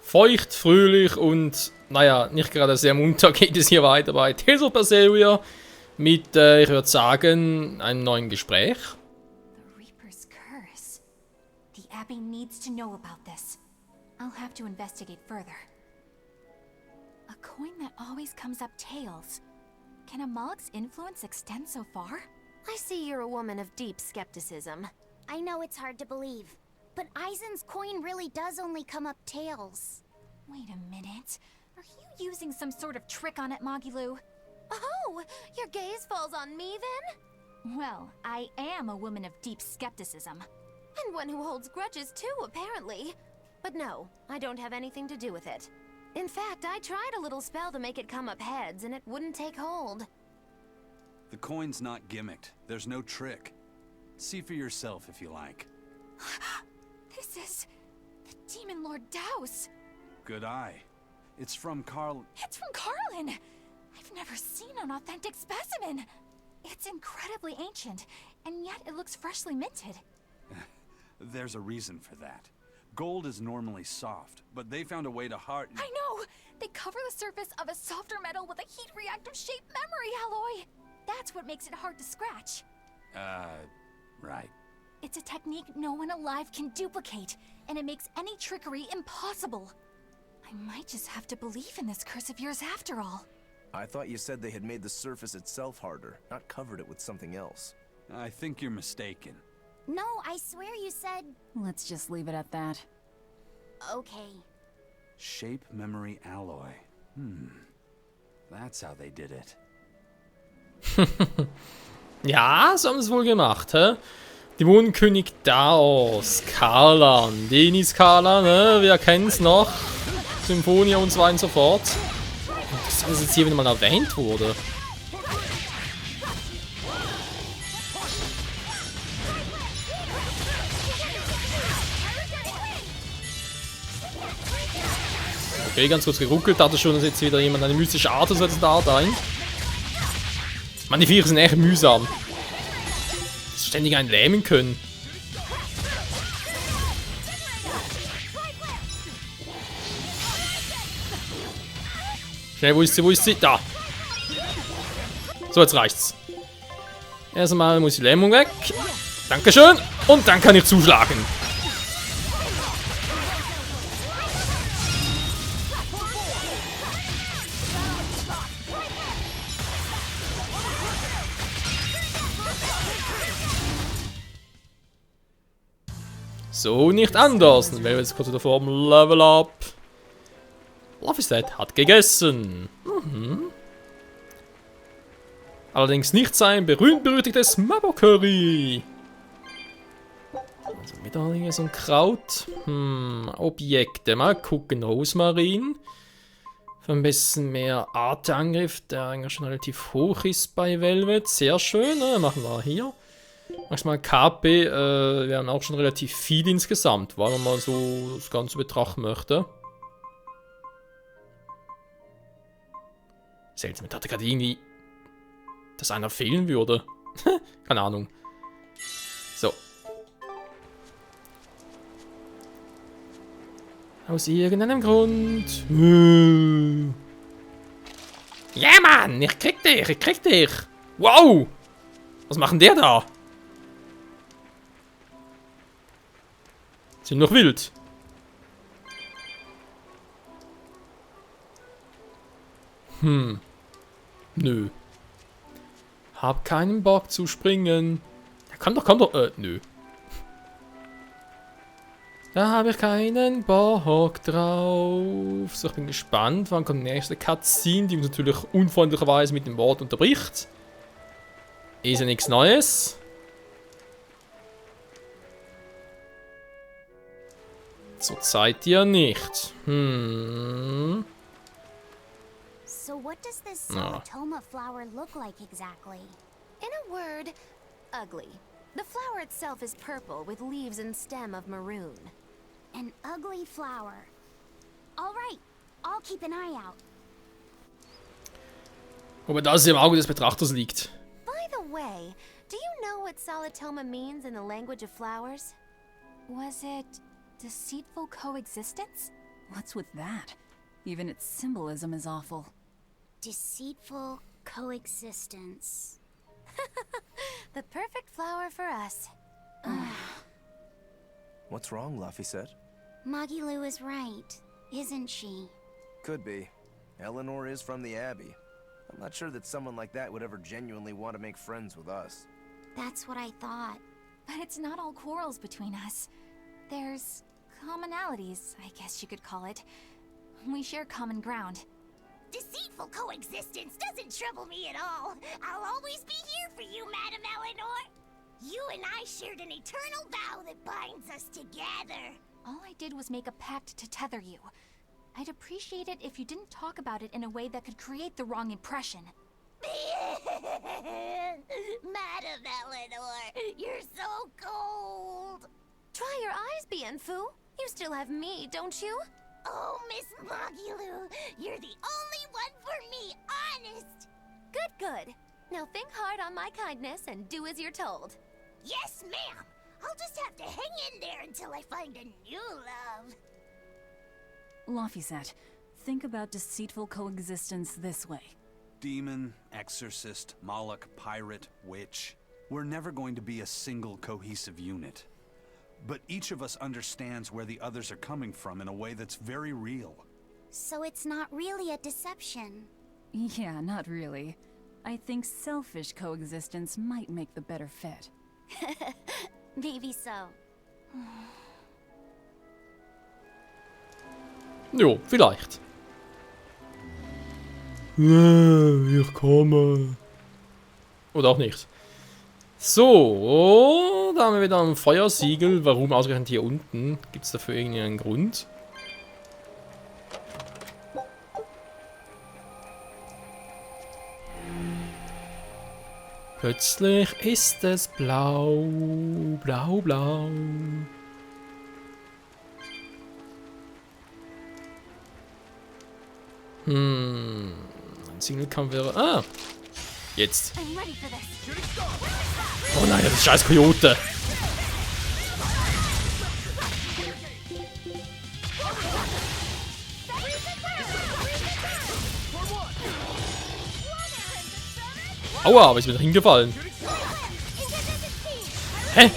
Feucht, fröhlich und, naja, nicht gerade sehr munter geht es hier weiter bei Tales of Berseria mit, ich würde sagen, einem neuen Gespräch. The Reaper's curse. The Abbey needs to know about this. I'll have to investigate further. A coin that always comes up tails. Can a Mog's influence extend so far? I see you're a woman of deep skepticism. I know it's hard to believe, but Aizen's coin really does only come up tails. Wait a minute. Are you using some sort of trick on it, Magilu? Oh, your gaze falls on me then? Well, I am a woman of deep skepticism. And one who holds grudges too, apparently. But no, I don't have anything to do with it. In fact, I tried a little spell to make it come up heads, and it wouldn't take hold. The coin's not gimmicked. There's no trick. See for yourself if you like. This is the Demon Lord Daos. Good eye. It's from Carl... It's from Carlin! I've never seen an authentic specimen. It's incredibly ancient, and yet it looks freshly minted. There's a reason for that. Gold is normally soft, but they found a way to harden... I know! They cover the surface of a softer metal with a heat-reactive shaped memory alloy. That's what makes it hard to scratch. Right. It's a technique no one alive can duplicate, and it makes any trickery impossible. I might just have to believe in this curse of yours after all. I thought you said they had made the surface itself harder, not covered it with something else. I think you're mistaken. No, I swear you said... Let's just leave it at that. Okay. Shape memory alloy. That's how they did it. Ja, so haben sie es wohl gemacht, hä? Dämonenkönig Daos, Karlan, Denis Karlan, ne? Wer kennt's noch? Symphonia und so weiter und so fort. Interessant, dass jetzt hier wieder mal erwähnt wurde. Okay, ganz kurz geruckelt, dachte schon, dass jetzt wieder jemand eine mystische Art setzt da ein. Mann, die Viecher sind echt mühsam. Dass sie ständig einen lähmen können. Schnell, wo ist sie, wo ist sie? Da! So, jetzt reicht's. Erstmal muss die Lähmung weg. Dankeschön. Und dann kann ich zuschlagen. So nicht anders. Dann wären wir jetzt kurz wieder vor dem Level Up. Laphicet hat gegessen. Allerdings nicht sein berühmt-berüchtigtes Mabo-Curry. Also Medaille, so ein Kraut. Objekte. Mal gucken. Rosmarin. Für ein bisschen mehr Arteangriff, der eigentlich schon relativ hoch ist bei Velvet. Sehr schön. Machen wir hier. Maximal KP wären auch schon relativ viel insgesamt, weil man mal so das Ganze betrachten möchte. Seltsam, ich dachte gerade irgendwie, dass einer fehlen würde. Keine Ahnung. So. Aus irgendeinem Grund. Ja, Mann, ich krieg dich, ich krieg dich. Wow. Was macht denn der da? Sind noch wild. Nö. Hab keinen Bock zu springen. Ja, komm doch, nö. Da habe ich keinen Bock drauf. So, ich bin gespannt, wann kommt die nächste Cutscene, die uns natürlich unfreundlicherweise mit dem Wort unterbricht. Ist ja nichts Neues. Zurzeit ja nicht. So what does this Salatoma flower look like exactly? In a word, ugly. The flower itself is purple with leaves and stem of maroon. An ugly flower. All right, I'll keep an eye out. Aber das im Auge des Betrachters liegt. By the way, do you know what Salatoma means in the language of flowers? Was it deceitful coexistence? What's with that? Even its symbolism is awful. Deceitful coexistence. The perfect flower for us. What's wrong, Laphicet? Magilu is right, isn't she? Could be. Eleanor is from the Abbey. I'm not sure that someone like that would ever genuinely want to make friends with us. That's what I thought. But it's not all quarrels between us. There's commonalities, I guess you could call it. We share common ground. Deceitful coexistence doesn't trouble me at all. I'll always be here for you, Madam Eleanor. You and I shared an eternal vow that binds us together. All I did was make a pact to tether you. I'd appreciate it if you didn't talk about it in a way that could create the wrong impression. Madam Eleanor, you're so cold. Try your eyes, Bienfu. You still have me, don't you? Oh, Miss Magilu, you're the only one for me, honest. Good, good. Now think hard on my kindness and do as you're told. Yes, ma'am. I'll just have to hang in there until I find a new love. Laphicet, think about deceitful coexistence this way. Demon, exorcist, Moloch, pirate, witch. We're never going to be a single cohesive unit. But each of us understands where the others are coming from in a way that's very real. So it's not really a deception. Yeah, not really. I think selfish coexistence might make the better fit. Maybe so. Jo, vielleicht. Ich komme. Oder auch nicht. So, da haben wir wieder ein Feuersiegel. Warum ausgerechnet hier unten? Gibt es dafür irgendeinen Grund? Plötzlich ist es blau, blau, blau. Ein Singlekampf wäre... Ah! Jetzt. I'm ready for this. Oh nein, das ist scheiß Kojote. Aua, aber ist mir hingefallen. Hä?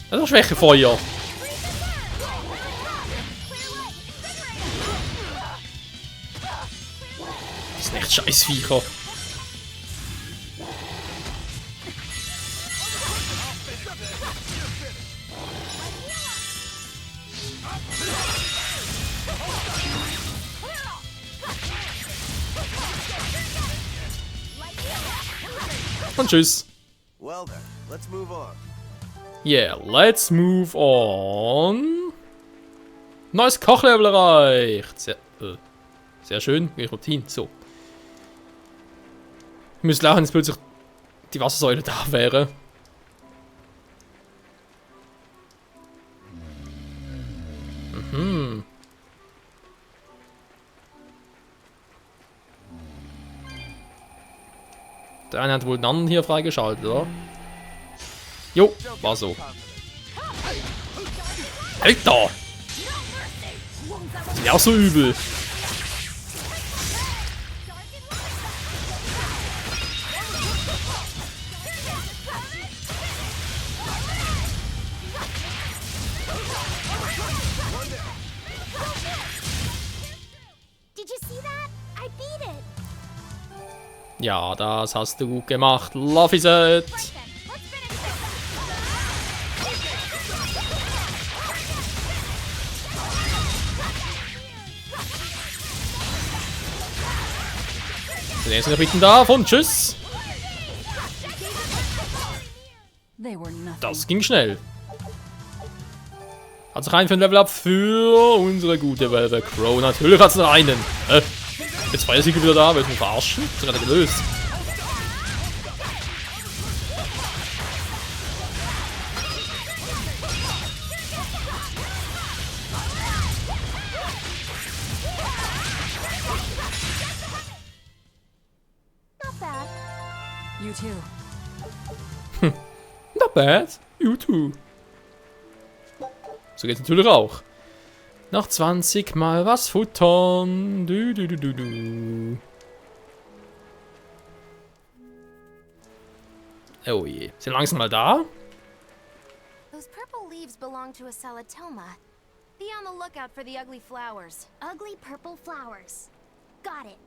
Das ist doch Schwächefeuer. Das sind echt scheiß Viecher. Und tschüss. Well then, let's move on. Yeah, let's move on. Neues Kochlevel erreicht. Sehr schön. Routine. So. Ich müsste lachen, wenn plötzlich die Wassersäule da wäre. Mhm. Der eine hat wohl den anderen hier freigeschaltet, oder? Jo, war so. Alter! Ist ja auch so übel. Did you see that? I beat it. Ja, das hast du gut gemacht. Laphicet! Den nächsten Kapiteln da und tschüss! They were nothing. Das ging schnell. Hat sich einen für ein Level Up für unsere gute Velvet Crow. Natürlich hat es noch einen. Jetzt war der Siegel wieder da, willst du mich verarschen? Das ist gerade gelöst. Not bad. You too. Not bad. You too. So geht's natürlich auch. Noch 20 Mal was futtern. Du. Oh je. Sind langsam mal da? Those purple leaves belong to a Salatoma. Be on the lookout for the ugly flowers. Ugly purple flowers. Got it.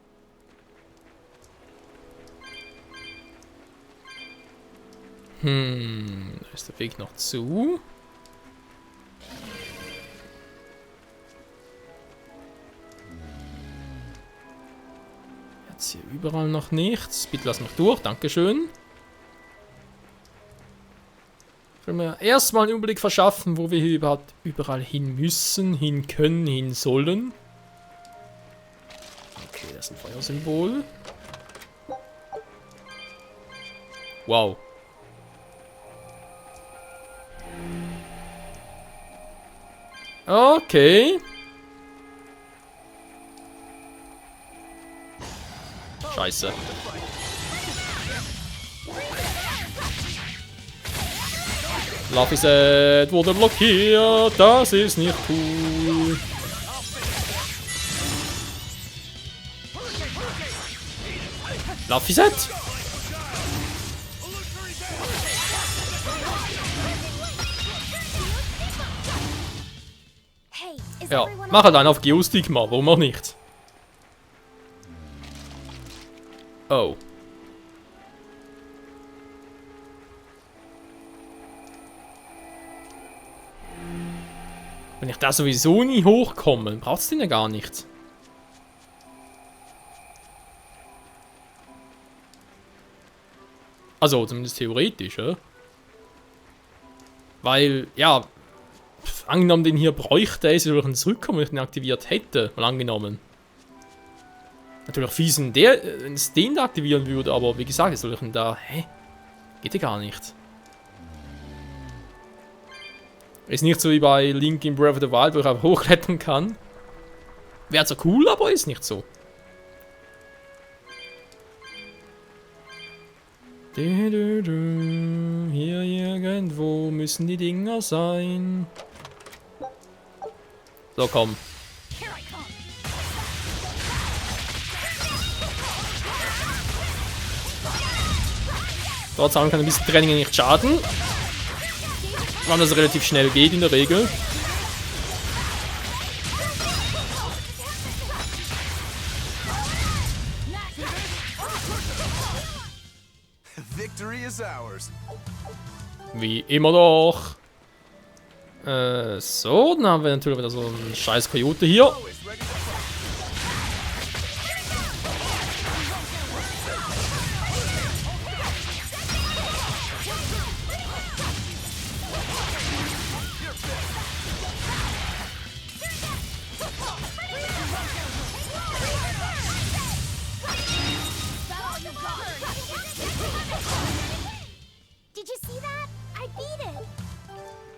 Da ist der Weg noch zu. Jetzt hier überall noch nichts. Bitte lass mich durch, dankeschön. Ich will mir erstmal einen Überblick verschaffen, wo wir hier überall hin müssen, hin können, hin sollen. Okay, das ist ein Feuersymbol. Wow. Okay. Scheiße. Lapiset wurde blockiert. Das ist nicht cool. Lapiset? Hey, is Ja, everyone mach halt einen auf Geostigma, warum auch nicht? Oh. Wenn ich da sowieso nie hochkomme, braucht es den ja gar nicht. Also, zumindest theoretisch, ja? Weil, ja, angenommen, den hier bräuchte, ist er zurückkommen, wenn ich den aktiviert hätte, mal angenommen. Natürlich fies, wenn es den da aktivieren würde, aber wie gesagt, soll ich denn da, geht ja gar nicht. Ist nicht so wie bei Link in Breath of the Wild, wo ich einfach hochklettern kann. Wäre zwar cool, aber ist nicht so. Hier irgendwo müssen die Dinger sein. So, komm. Trotz allem kann ein bisschen Training nicht schaden. Weil das relativ schnell geht in der Regel. Victory is ours. Wie immer doch. So, dann haben wir natürlich wieder so einen scheiß Coyote hier. Did you see that? I beat it.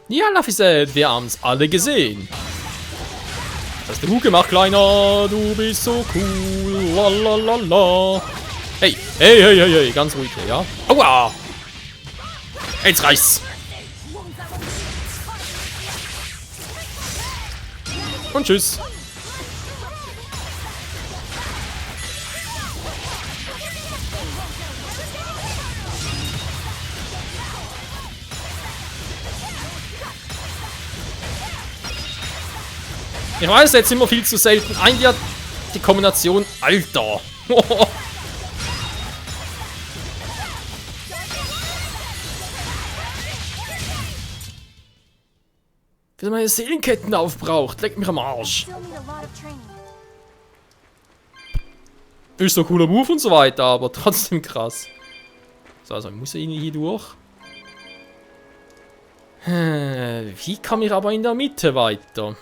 Ja, Laphicet, wir haben's alle gesehen. Was hast du gut gemacht, Kleiner? Du bist so cool. Lalalala. Hey, hey, ganz ruhig hier, ja? Aua! Jetzt reicht's. Und tschüss. Ich weiß, jetzt immer viel zu selten. Eigentlich hat die Kombination. Alter! Wie meine Seelenketten aufbraucht. Leck mich am Arsch. Still need a lot of training. Ist so ein cooler Move und so weiter, aber trotzdem krass. So, also ich muss irgendwie hier durch. Wie komme ich aber in der Mitte weiter?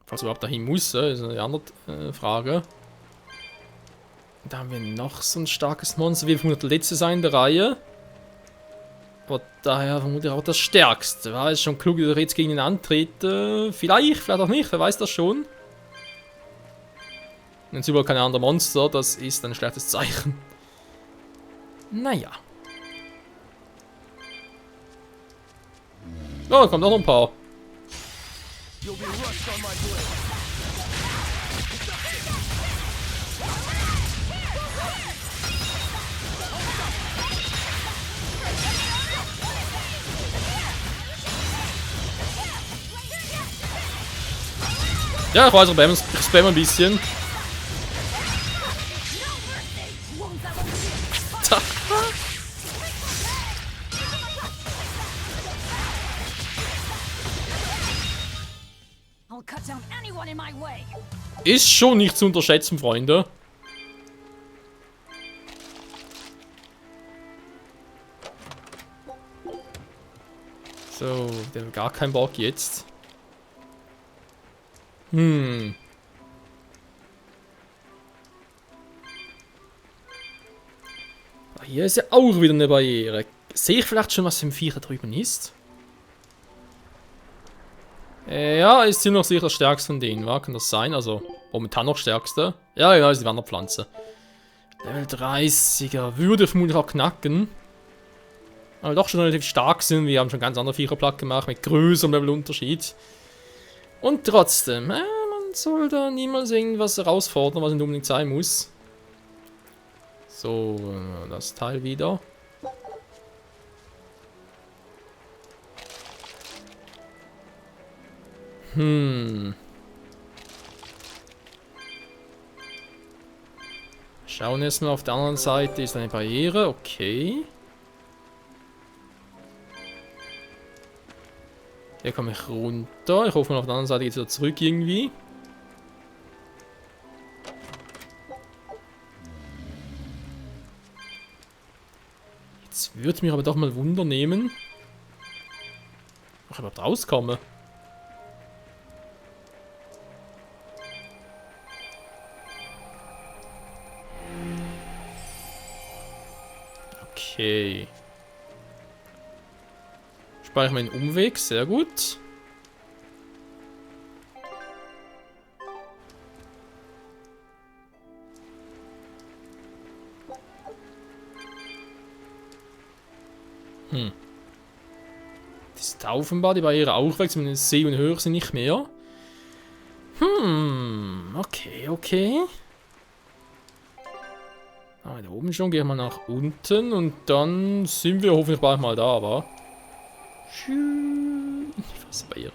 Falls ich überhaupt dahin muss, ist eine andere Frage. Da haben wir noch so ein starkes Monster. Wie vermutlich der letzte sein in der Reihe. Aber daher vermutlich auch das stärkste. War es schon klug, dass ich jetzt gegen ihn antrete? Vielleicht auch nicht, wer weiß das schon. Wenn es überhaupt keine anderen Monster, das ist ein schlechtes Zeichen. Naja. Oh, da kommt auch noch ein paar. Ja, ich weiß, ich spam ein bisschen. I'll cut down anyone in my way. Ist schon nicht zu unterschätzen, Freunde. So, der hat gar keinen Bock jetzt. Ah, hier ist ja auch wieder eine Barriere. Sehe ich vielleicht schon, was im Viecher drüben ist? Ja, ist ziemlich sicher das stärkste von denen, wa? Kann das sein? Also, momentan noch stärkste. Ja, ja, ist die Wanderpflanze. Level 30er. Würde vermutlich auch knacken. Aber doch schon relativ stark sind. Wir haben schon ganz andere Viecher platt gemacht, mit größerem Levelunterschied. Und trotzdem, man soll da niemals irgendwas herausfordern, was nicht unbedingt sein muss. So, das Teil wieder. Schauen erstmal auf der anderen Seite, ist eine Barriere, okay. Hier komme ich runter. Ich hoffe mal auf der anderen Seite geht es wieder zurück irgendwie. Jetzt würde mich aber doch mal Wunder nehmen, ob ich überhaupt rauskomme. Okay. Speichere meinen Umweg, sehr gut. Das ist offenbar die Barriere auch weg, zumindest See und Höhe sind nicht mehr. Okay, okay. Ah, da oben schon, gehen wir nach unten und dann sind wir hoffentlich bald mal da, aber. Was Barriere?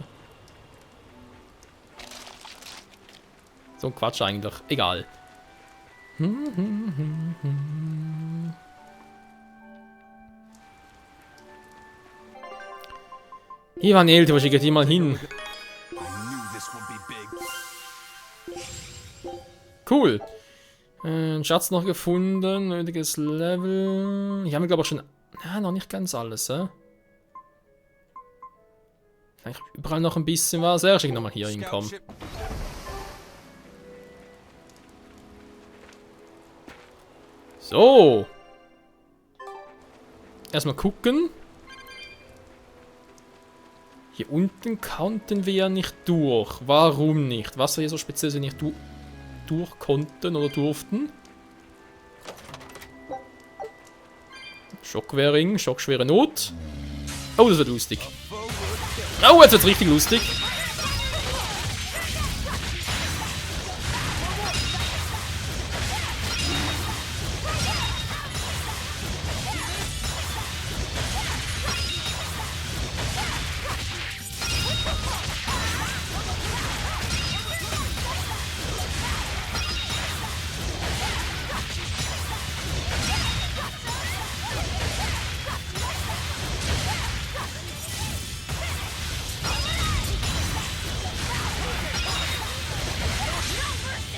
So ein Quatsch eigentlich, egal. Ivan Elte, wo schicke ich die mal hin? Cool. Schatz noch gefunden, nötiges Level. Hier haben wir glaube ich schon. Ja, noch nicht ganz alles, Vielleicht überall noch ein bisschen was. Ja, ich schicke nochmal hier hinkommen. So. Erstmal gucken. Hier unten konnten wir ja nicht durch. Warum nicht? Was war hier so speziell, wenn wir nicht durch konnten oder durften? Schockwehring, schockschwere Not. Oh, das wird lustig. Oh, jetzt wird's richtig lustig.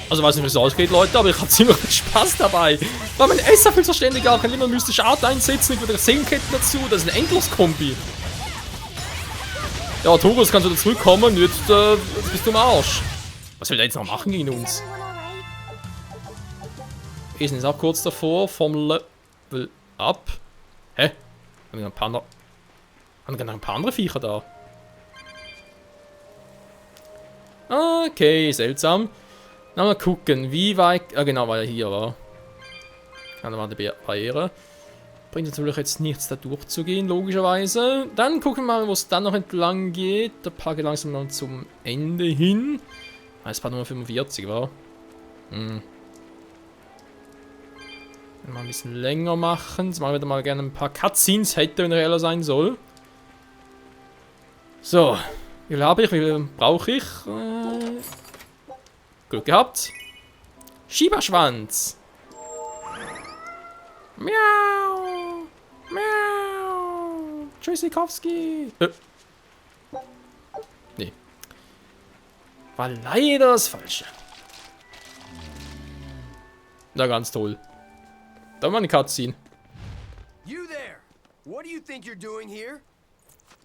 Also weiß nicht, wie es ausgeht, Leute, aber ich habe ziemlich viel Spaß dabei. Weil mein Esser viel verständiger auch kann immer mystische Art einsetzen, ich wieder Sehnenketten dazu, das ist ein Endlos-Kombi. Ja, Torus kannst du wieder zurückkommen, jetzt bist du im Arsch. Was will der jetzt noch machen gegen uns? Wir sind jetzt auch kurz davor, vom Level up. Hä? Haben wir noch ein paar andere Viecher da? Okay, seltsam. Na, mal gucken, wie weit. Ah, genau, weil er hier war. Ja, da war die Barriere. Bringt natürlich jetzt nichts, da durchzugehen, logischerweise. Dann gucken wir mal, wo es dann noch entlang geht. Der Park geht langsam noch zum Ende hin. Es war Nummer 45, war. Mal ein bisschen länger machen. Jetzt machen wir wieder mal gerne ein paar Cutscenes, hätte, wenn er reeller sein soll. So, wie viel habe ich? Wie viel brauche ich? Glück gehabt. Schieberschwanz. Miau. Miau. Tschüssikowski. Nee. War leider das Falsche. Na, ganz toll. Da war eine Cutscene. You there! What do you think you're doing here?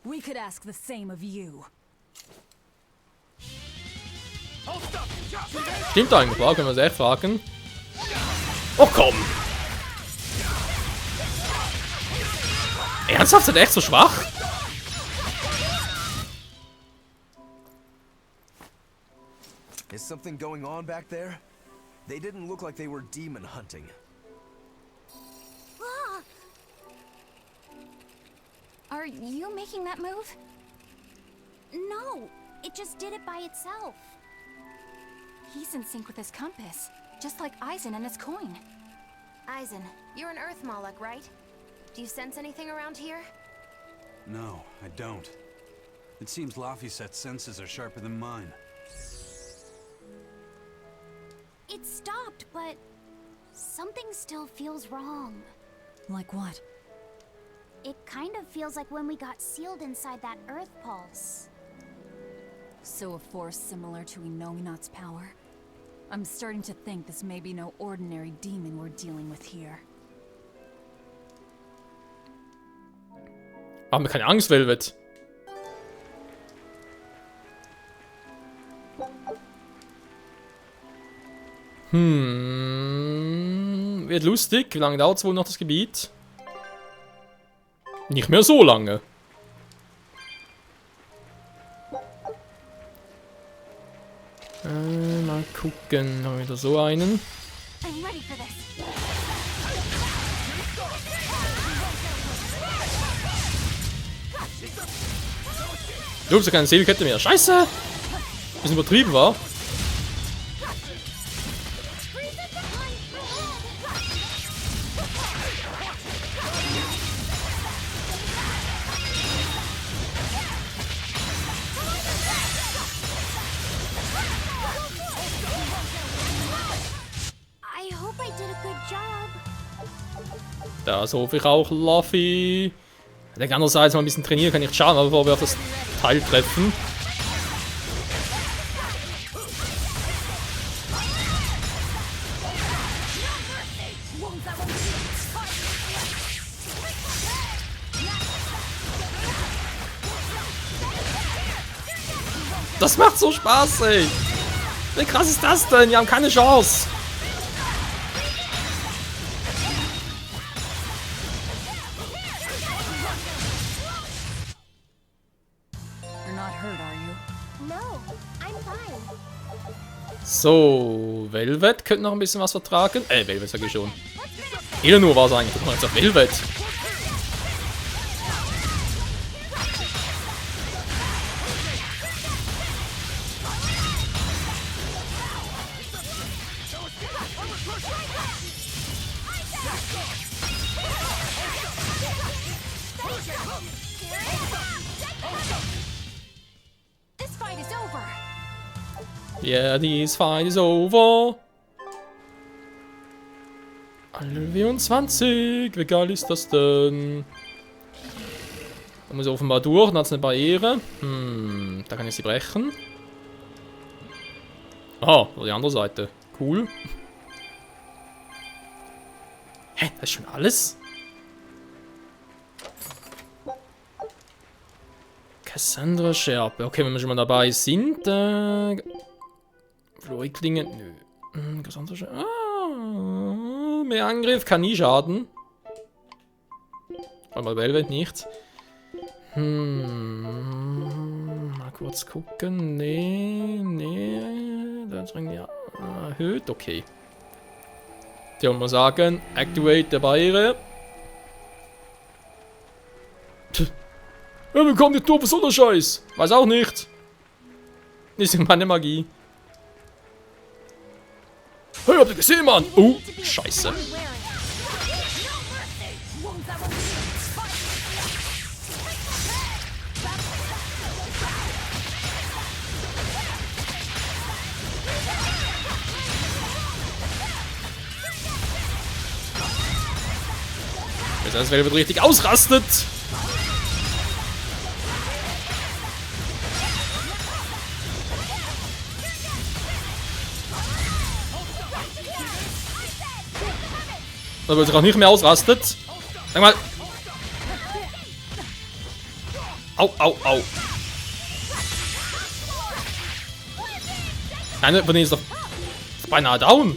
We could ask the same of you. Stimmt eigentlich, klar, können wir es echt fragen. Oh komm! Ernsthaft, sind echt so schwach? Is something going on back there? They didn't look like they were demon hunting. Are you making that move? No, it just did it by itself. He's in sync with his compass, just like Eisen and his coin. Eisen, you're an Earth Moloch, right? Do you sense anything around here? No, I don't. It seems Laphicet's senses are sharper than mine. It stopped, but something still feels wrong. Like what? It kind of feels like when we got sealed inside that Earth Pulse. So a force similar to Inominat's power? I'm starting to think this may be no ordinary demon we're dealing with here. Haben wir keine Angst, Velvet. Wird lustig. Wie lange dauert es wohl noch, das Gebiet? Nicht mehr so lange. Mal gucken. Haben wir wieder so einen. I'm ready for this. Ups, keine Seelkette mehr. Scheiße! Bisschen übertrieben war. I hope I did a good job. Das hoffe ich auch, Luffy. Ich denke, andererseits mal ein bisschen trainieren kann nicht schaden, bevor wir auf das Teil treffen. Das macht so Spaß, ey. Wie krass ist das denn? Wir haben keine Chance. You're not hurt, are you? No, I'm fine. So, Velvet könnte noch ein bisschen was vertragen. Velvet sag ich schon. Eleanor war es eigentlich. Guck mal jetzt auf Velvet. This fight is over. Yeah, this fight is over. Level 20. Wie geil ist das denn? Da muss ich offenbar durch. Dann hat es eine Barriere. Da kann ich sie brechen. Aha, die andere Seite. Cool. Hä, das ist schon alles? Cassandra Scherpe. Okay, wenn wir schon mal dabei sind. Floriklinge. Nö. Cassandra Scherpe. Ah, mehr Angriff kann nie schaden. Aber Velvet nicht. Mal kurz gucken. Nee. Das bringt ja erhöht. Okay. Die wollen wir sagen. Activate der Barriere. Ja, wie kommt die Tour für so einen Scheiß? Weiß auch nicht. Ist meine Magie. Hey, habt ihr gesehen, Mann? Oh, Scheiße. Jetzt als Velvet richtig ausrastet. Da wird sich auch nicht mehr ausrastet. Sag mal. Au, au, au. Eine von denen ist doch beinahe down.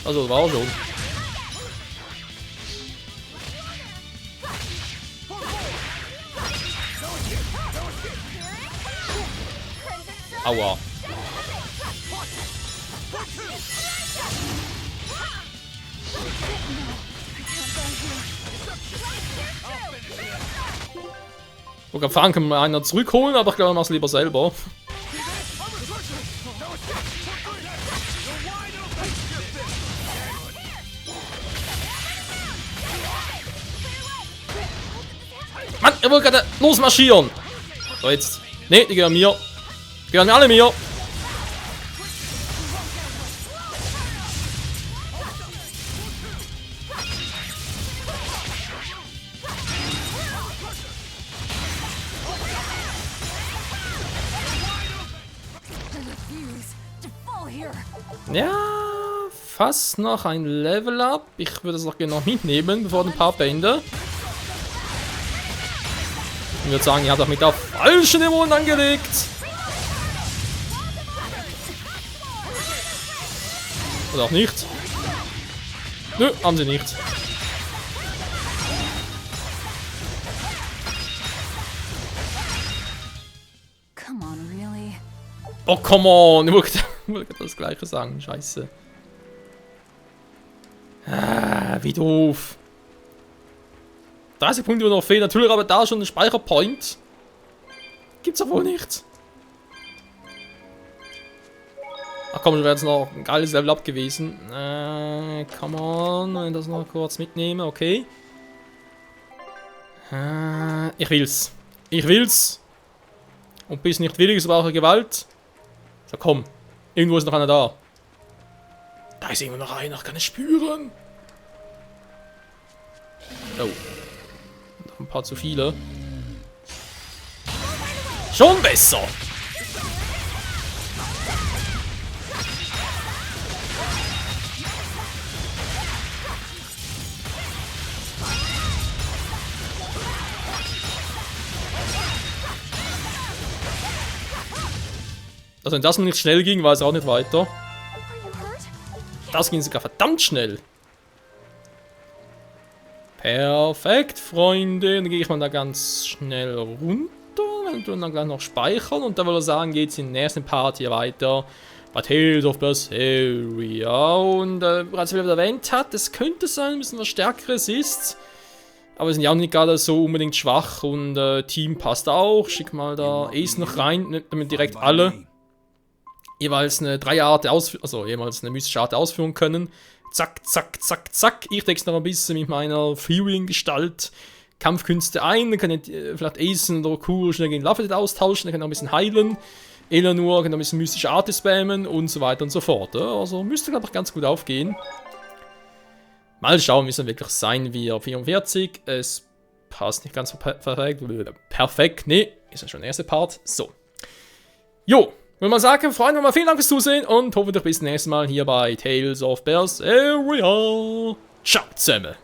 Also, war auch schon. Aua. Sogar fahren kann man einer zurückholen, aber ich glaube, ich mach's lieber selber. Mann, er wollte gerade losmarschieren. So, jetzt. Ne, die gehören mir. Die gehören alle mir. Ja, fast noch ein Level Up. Ich würde es noch genau mitnehmen, bevor ein paar beende. Ich würde sagen, ihr habt auch mit der falschen Dämonen angelegt. Oder auch nicht. Nö, haben sie nicht. Come on, really? Oh, come on. Ich wollte das Gleiche sagen. Scheiße. Ah, wie doof. 30 Punkte noch fehlen. Natürlich aber da schon ein Speicherpoint. Gibt's doch wohl nicht. Ach komm, wäre jetzt noch ein geiles Level Up gewesen. Come on. Das noch kurz mitnehmen. Okay. Ich will's. Ich will's. Und bis nicht willig ist, brauche ich Gewalt. So, komm. Irgendwo ist noch einer da. Da ist irgendwo noch einer. Ich kann es spüren. Oh. Noch ein paar zu viele. Schon besser. Also wenn das noch nicht schnell ging, war es auch nicht weiter. Das ging sogar verdammt schnell. Perfekt, Freunde. Dann gehe ich mal da ganz schnell runter. Und dann gleich noch speichern. Und dann würde ich sagen, geht es in den nächsten Part hier weiter. Bei Tales of Berseria. Und bereits wie erwähnt hat, es könnte sein, ein bisschen was Stärkeres ist. Aber wir sind ja auch nicht gerade so unbedingt schwach. Und Team passt auch. Schick mal da Ace noch rein, damit direkt alle jeweils eine Dreiarte also jeweils eine mystische Art ausführen können. Zack, zack, zack, zack. Ich deck's noch ein bisschen mit meiner Fury-Gestalt. Kampfkünste ein, dann kann ich vielleicht Ace oder Cool schnell gegen Lafayette austauschen, dann kann ich noch ein bisschen heilen. Eleanor kann noch ein bisschen mystische Art spammen und so weiter und so fort. Also müsste, glaube ich, ganz gut aufgehen. Mal schauen, wie es dann wirklich sein wird. 44, es passt nicht ganz so perfekt. Perfekt, nee, ist ja schon der erste Part. So. Jo, würde man sagen, Freunde, nochmal vielen Dank fürs Zusehen und hoffentlich bis zum nächsten Mal hier bei Tales of Berseria. Ciao zusammen.